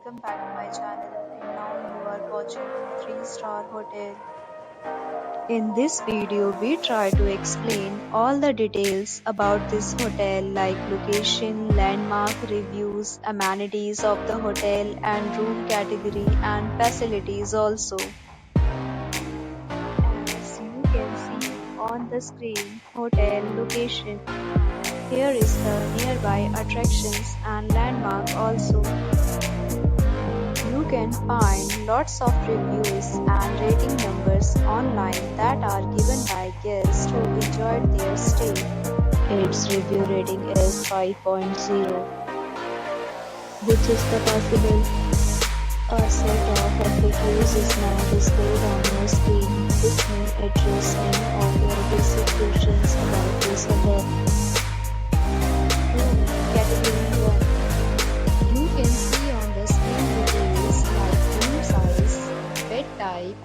welcome back to my channel, and now you are watching a 3-star hotel. In this video, we try to explain all the details about this hotel like location, landmark, reviews, amenities of the hotel and room category and facilities also. As you can see on the screen, hotel location. Here is the nearby attractions and landmark also. You can find lots of reviews and rating numbers online that are given by guests who enjoyed their stay. Its review rating is 5.0, which is the possible. A set of reviews is now displayed on your screen. This may address many of your basic questions about this hotel. Category 1. You can see on the screen details like room size, bed type,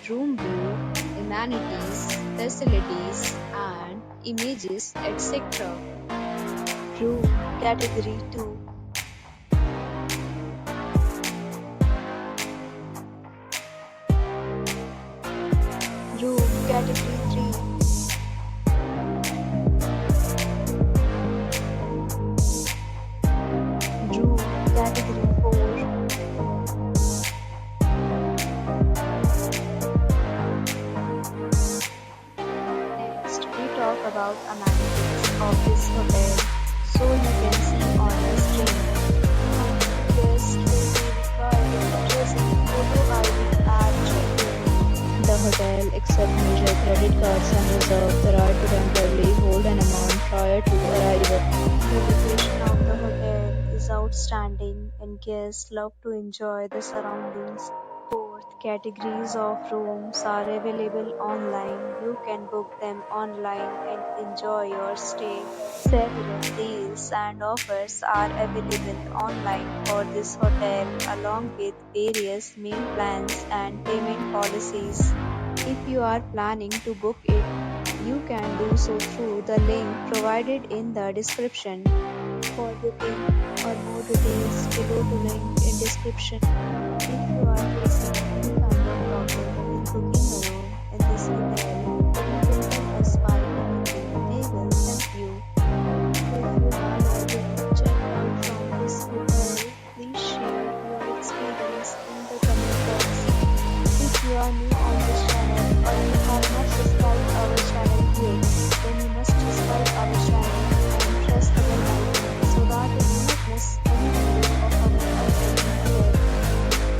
room view, amenities, facilities, and images, etc. Room Category 2. Room Category 3. Room Category 4. Next, we talk about amenities of this hotel. So you can see on the screen. Guests will be required to present photo ID at check-in. The hotel accepts major credit cards and reserves the right to temporarily hold an amount prior to arrival. The location of the hotel is outstanding and guests love to enjoy the surroundings. Both categories of rooms are available online. You can book them online and enjoy your stay. Several deals and offers are available online for this hotel along with various meal plans and payment policies. If you are planning to book it, you can do so through the link provided in the description. For booking or more details, below the link in description. If you are facing any kind of problem in booking a room in this hotel, then you can tell us by commenting. They will help you. If you are already checked out from this hotel, please share your experience in the comment box. If you are new on this channel or you have not subscribed our channel yet, then you must subscribe our channel and press the bell icon so that you do not miss any video of our upcoming hotel.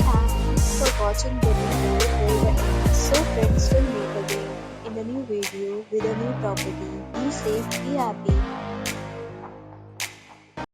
Thanks for watching the video till the end. So friends, will meet again in a new video with a new property. Be safe, be happy.